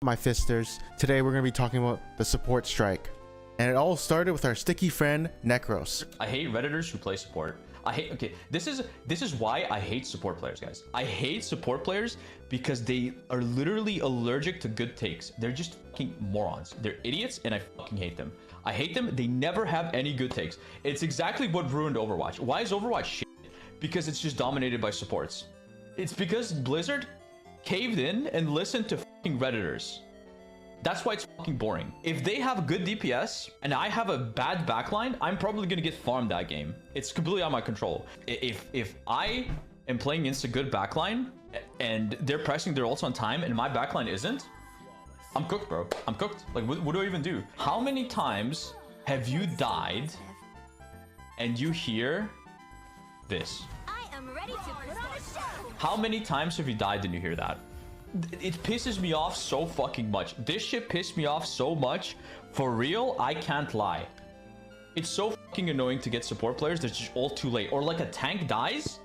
my fisters? Today we're going to be talking about the support strike. And it all started with our sticky friend, Necros. I hate Redditors who play support. This is why I hate support players, guys. I hate support players because they are literally allergic to good takes. They're just fucking morons. They're idiots and I fucking hate them. I hate them. They never have any good takes. It's exactly what ruined Overwatch. Why is Overwatch shit? Because it's just dominated by supports. It's because Blizzard caved in and listened to fucking Redditors. That's why it's fucking boring. If they have good DPS and I have a bad backline, I'm probably gonna get farmed that game. It's completely out of my control. If I am playing against a good backline and they're pressing their ults on time and my backline isn't, I'm cooked, bro. I'm cooked. Like, what do I even do? How many times have you died and you hear this? I am ready to put on a show. How many times have you died and you hear that? It pisses me off so fucking much. This shit pissed me off so much. For real, I can't lie. It's so fucking annoying to get support players that's just all too late. Or like a tank dies,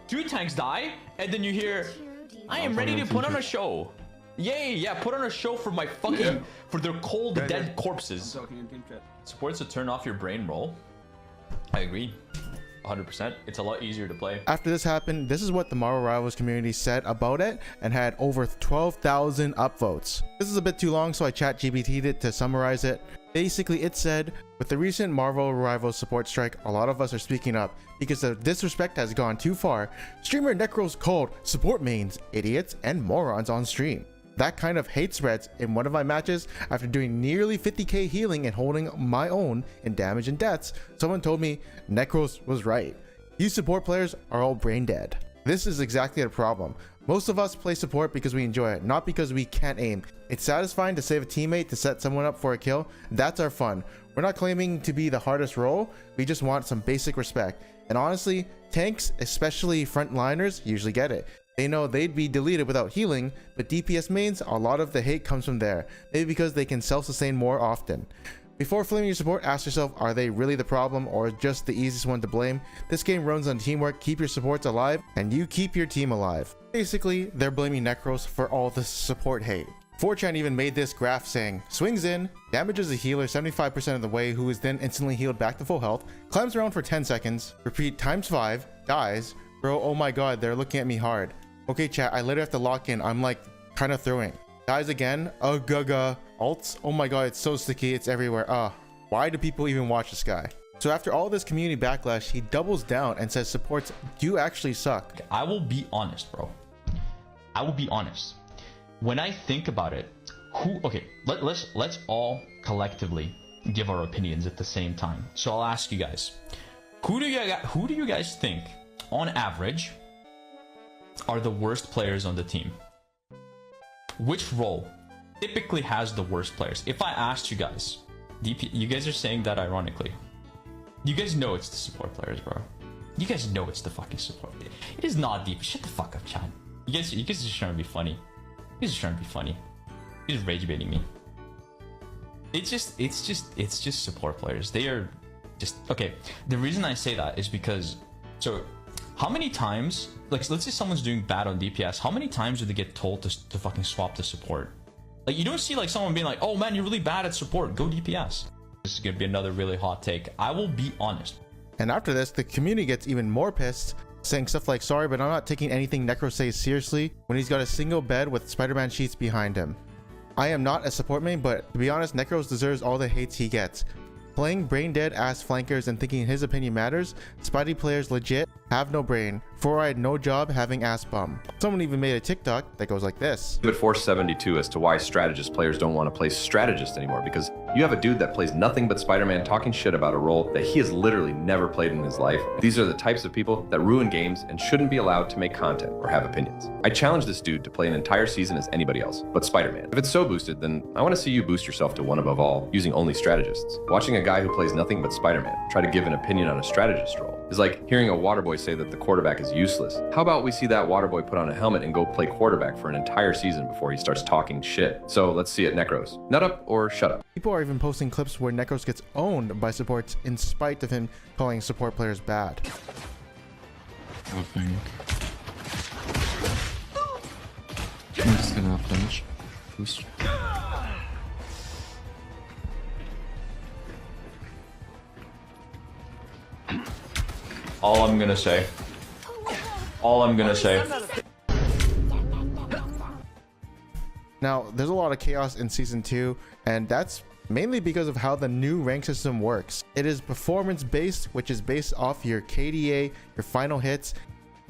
two tanks die, and then you hear, I am ready to put on a show. Yay, yeah, put on a show for my fucking, for their cold, dead corpses. Support's a turn off your brain roll. I agree. 100%. It's a lot easier to play. After this happened, this is what the Marvel Rivals community said about it and had over 12,000 upvotes. This is a bit too long, so I ChatGPT'd it to summarize it. Basically, it said, with the recent Marvel Rivals support strike, a lot of us are speaking up because the disrespect has gone too far. Streamer Necros called support mains idiots and morons on stream. That kind of hate spreads in one of my matches. After doing nearly 50k healing and holding my own in damage and deaths, someone told me Necros was right. You support players are all brain dead. This is exactly the problem. Most of us play support because we enjoy it, not because we can't aim. It's satisfying to save a teammate, to set someone up for a kill. That's our fun. We're not claiming to be the hardest role. We just want some basic respect. And honestly, tanks, especially frontliners, usually get it. They know they'd be deleted without healing, but DPS mains, a lot of the hate comes from there, maybe because they can self-sustain more often. Before flaming your support, ask yourself, are they really the problem or just the easiest one to blame? This game runs on teamwork. Keep your supports alive and you keep your team alive. Basically, they're blaming Necros for all the support hate. 4chan even made this graph saying, swings in, damages a healer 75% of the way, who is then instantly healed back to full health, climbs around for 10 seconds, repeat times 5, dies. Bro, oh my god, they're looking at me hard. Okay chat, I literally have to lock in. I'm like kind of throwing. Dies again. Gaga. Alts. Oh my god, it's so sticky. It's everywhere. Why do people even watch this guy? So after all this community backlash, he doubles down and says supports do actually suck. I will be honest, bro. I will be honest. When I think about it, let's all collectively give our opinions at the same time. So I'll ask you guys, who do you guys think on average are the worst players on the team? Which role typically has the worst players? If I asked you guys, you guys are saying that ironically. You guys know it's the support players, bro. You guys know it's the fucking support. It is not deep. Shut the fuck up, Chad. You guys are just trying to be funny. You guys are trying to be funny. You're just rage baiting me. It's just support players. They are just okay. The reason I say that is because how many times, like, let's say someone's doing bad on DPS, how many times do they get told to fucking swap to support? Like, you don't see like someone being like, oh man, you're really bad at support, go DPS. This is gonna be another really hot take. I will be honest. And after this, the community gets even more pissed, saying stuff like, sorry, but I'm not taking anything Necros says seriously when he's got a single bed with Spider-Man sheets behind him. I am not a support main, but to be honest, Necros deserves all the hates he gets. Playing brain dead ass flankers and thinking his opinion matters, Spidey players legit have no brain. 4-eyed no job having ass bum. Someone even made a TikTok that goes like this. But 472 as to why strategist players don't want to play strategist anymore, because you have a dude that plays nothing but Spider-Man talking shit about a role that he has literally never played in his life. These are the types of people that ruin games and shouldn't be allowed to make content or have opinions. I challenge this dude to play an entire season as anybody else but Spider-Man. If it's so boosted, then I want to see you boost yourself to one above all using only strategists. Watching a guy who plays nothing but Spider-Man try to give an opinion on a strategist role is like hearing a water boy say that the quarterback is useless. How about we see that water boy put on a helmet and go play quarterback for an entire season before he starts talking shit? So let's see it, Necros. Nut up or shut up. People are even posting clips where Necros gets owned by supports in spite of him calling support players bad. I think I'm just gonna flinch. boost. All I'm gonna say. Now, there's a lot of chaos in Season 2, and that's mainly because of how the new rank system works. It is performance based, which is based off your KDA, your final hits,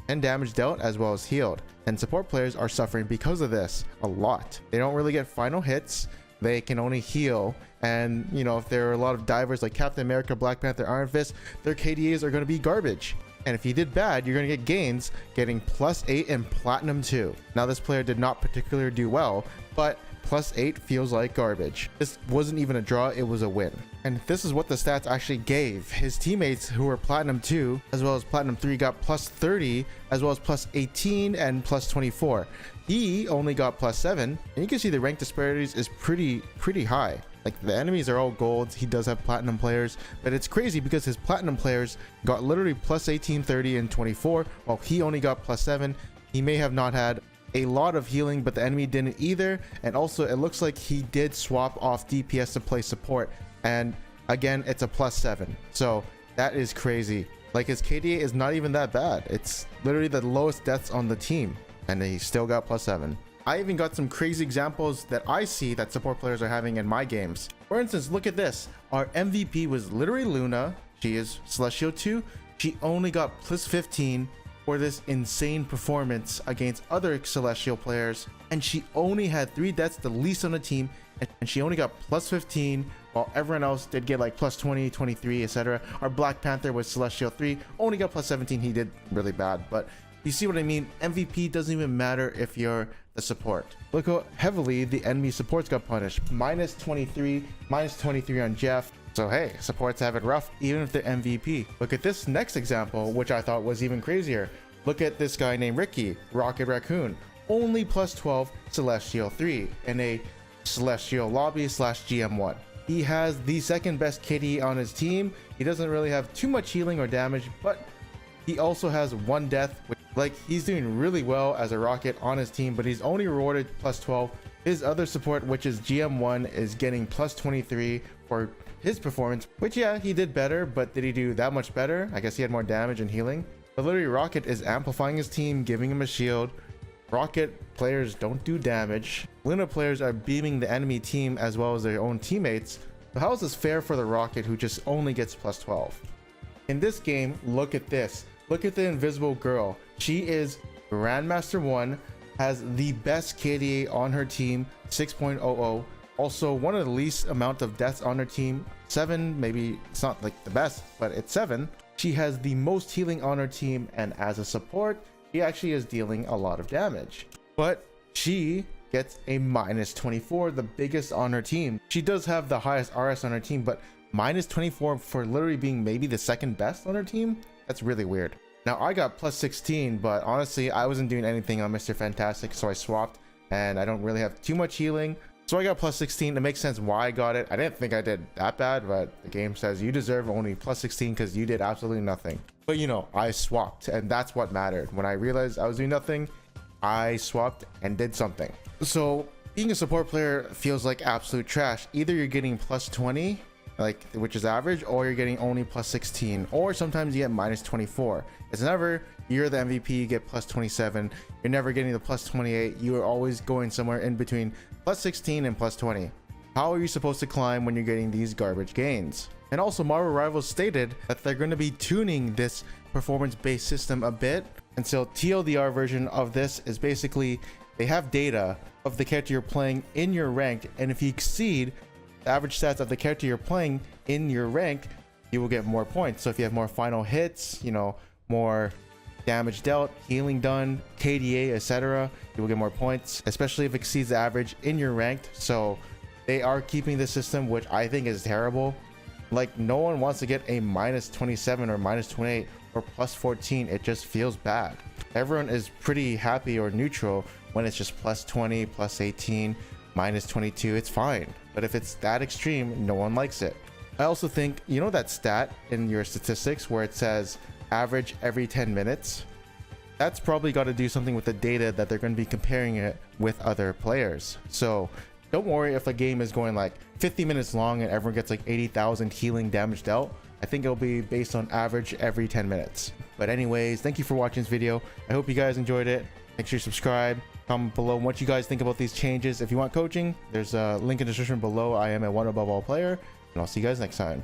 and damage dealt, as well as healed. And support players are suffering because of this a lot. They don't really get final hits, they can only heal. And you know, if there are a lot of divers like Captain America, Black Panther, Iron Fist, their KDAs are going to be garbage. And if you did bad, you're going to get gains, getting +8 and Platinum 2. Now, this player did not particularly do well, but +8 feels like garbage. This wasn't even a draw, it was a win. And this is what the stats actually gave. His teammates who were Platinum 2 as well as Platinum 3 got +30, as well as +18 and +24. He only got +7, and you can see the rank disparities is pretty high. Like, the enemies are all golds. He does have platinum players, but it's crazy because his platinum players got literally +18, 30, and 24, while he only got +7. He may have not had a lot of healing, but the enemy didn't either. And also, it looks like he did swap off DPS to play support, and again, it's a +7. So that is crazy. Like, his KDA is not even that bad. It's literally the lowest deaths on the team, and he still got +7. I even got some crazy examples that I see that support players are having in my games. For instance, look at this. Our MVP was literally Luna. She is Celestial 2. She only got +15 for this insane performance against other Celestial players. And she only had 3 deaths, the least on the team. And she only got +15, while everyone else did get like +20, 23, etc. Our Black Panther was Celestial 3, only got +17. He did really bad, but you see what I mean? MVP doesn't even matter if you're the support. Look how heavily the enemy supports got punished. -23, -23 on Jeff. So hey, supports have it rough even if they're MVP. Look at this next example, which I thought was even crazier. Look at this guy named Ricky, Rocket Raccoon. Only +12 Celestial 3 in a Celestial lobby / GM1. He has the second best KD on his team. He doesn't really have too much healing or damage, but he also has 1 death. Like, he's doing really well as a Rocket on his team, but he's only rewarded +12. His other support, which is GM1, is getting +23 for his performance, which yeah, he did better, but did he do that much better? I guess he had more damage and healing. But literally, Rocket is amplifying his team, giving him a shield. Rocket players don't do damage. Luna players are beaming the enemy team as well as their own teammates. So how is this fair for the Rocket who just only gets +12? In this game, look at this. Look at the invisible girl. She is Grandmaster 1, has the best KDA on her team, 6.00. Also, one of the least amount of deaths on her team, 7. Maybe it's not like the best, but it's 7. She has the most healing on her team, and as a support, she actually is dealing a lot of damage. But she gets a -24, the biggest on her team. She does have the highest RS on her team, but -24 for literally being maybe the second best on her team? That's really weird. Now, I got +16, but honestly, I wasn't doing anything on Mr. Fantastic, so I swapped, and I don't really have too much healing. So I got +16. It makes sense why I got it. I didn't think I did that bad, but the game says you deserve only +16 because you did absolutely nothing. But you know, I swapped, and that's what mattered. When I realized I was doing nothing, I swapped and did something. So being a support player feels like absolute trash. Either you're getting +20, like, which is average, or you're getting only +16, or sometimes you get -24. It's never you're the MVP, you get +27. You're never getting the +28. You are always going somewhere in between +16 and +20. How are you supposed to climb when you're getting these garbage gains? And also, Marvel Rivals stated that they're going to be tuning this performance-based system a bit. And so TLDR version of this is basically they have data of the character you're playing in your rank, and if you exceed the average stats of the character you're playing in your rank, you will get more points. So if you have more final hits, you know, more damage dealt, healing done, KDA, etc., you will get more points, especially if it exceeds the average in your ranked. So they are keeping this system, which I think is terrible. Like, no one wants to get a -27 or -28 or +14. It just feels bad. Everyone is pretty happy or neutral when it's just +20, +18, -22. It's fine. But if it's that extreme, no one likes it. I also think, you know that stat in your statistics where it says average every 10 minutes? that's probably got to do something with the data that they're going to be comparing it with other players. So don't worry if a game is going like 50 minutes long and everyone gets like 80,000 healing damage dealt. I think it'll be based on average every 10 minutes. But anyways, thank you for watching this video. I hope you guys enjoyed it. Make sure you subscribe, comment below what you guys think about these changes. If you want coaching, there's a link in the description below. I am a one above all player, and I'll see you guys next time.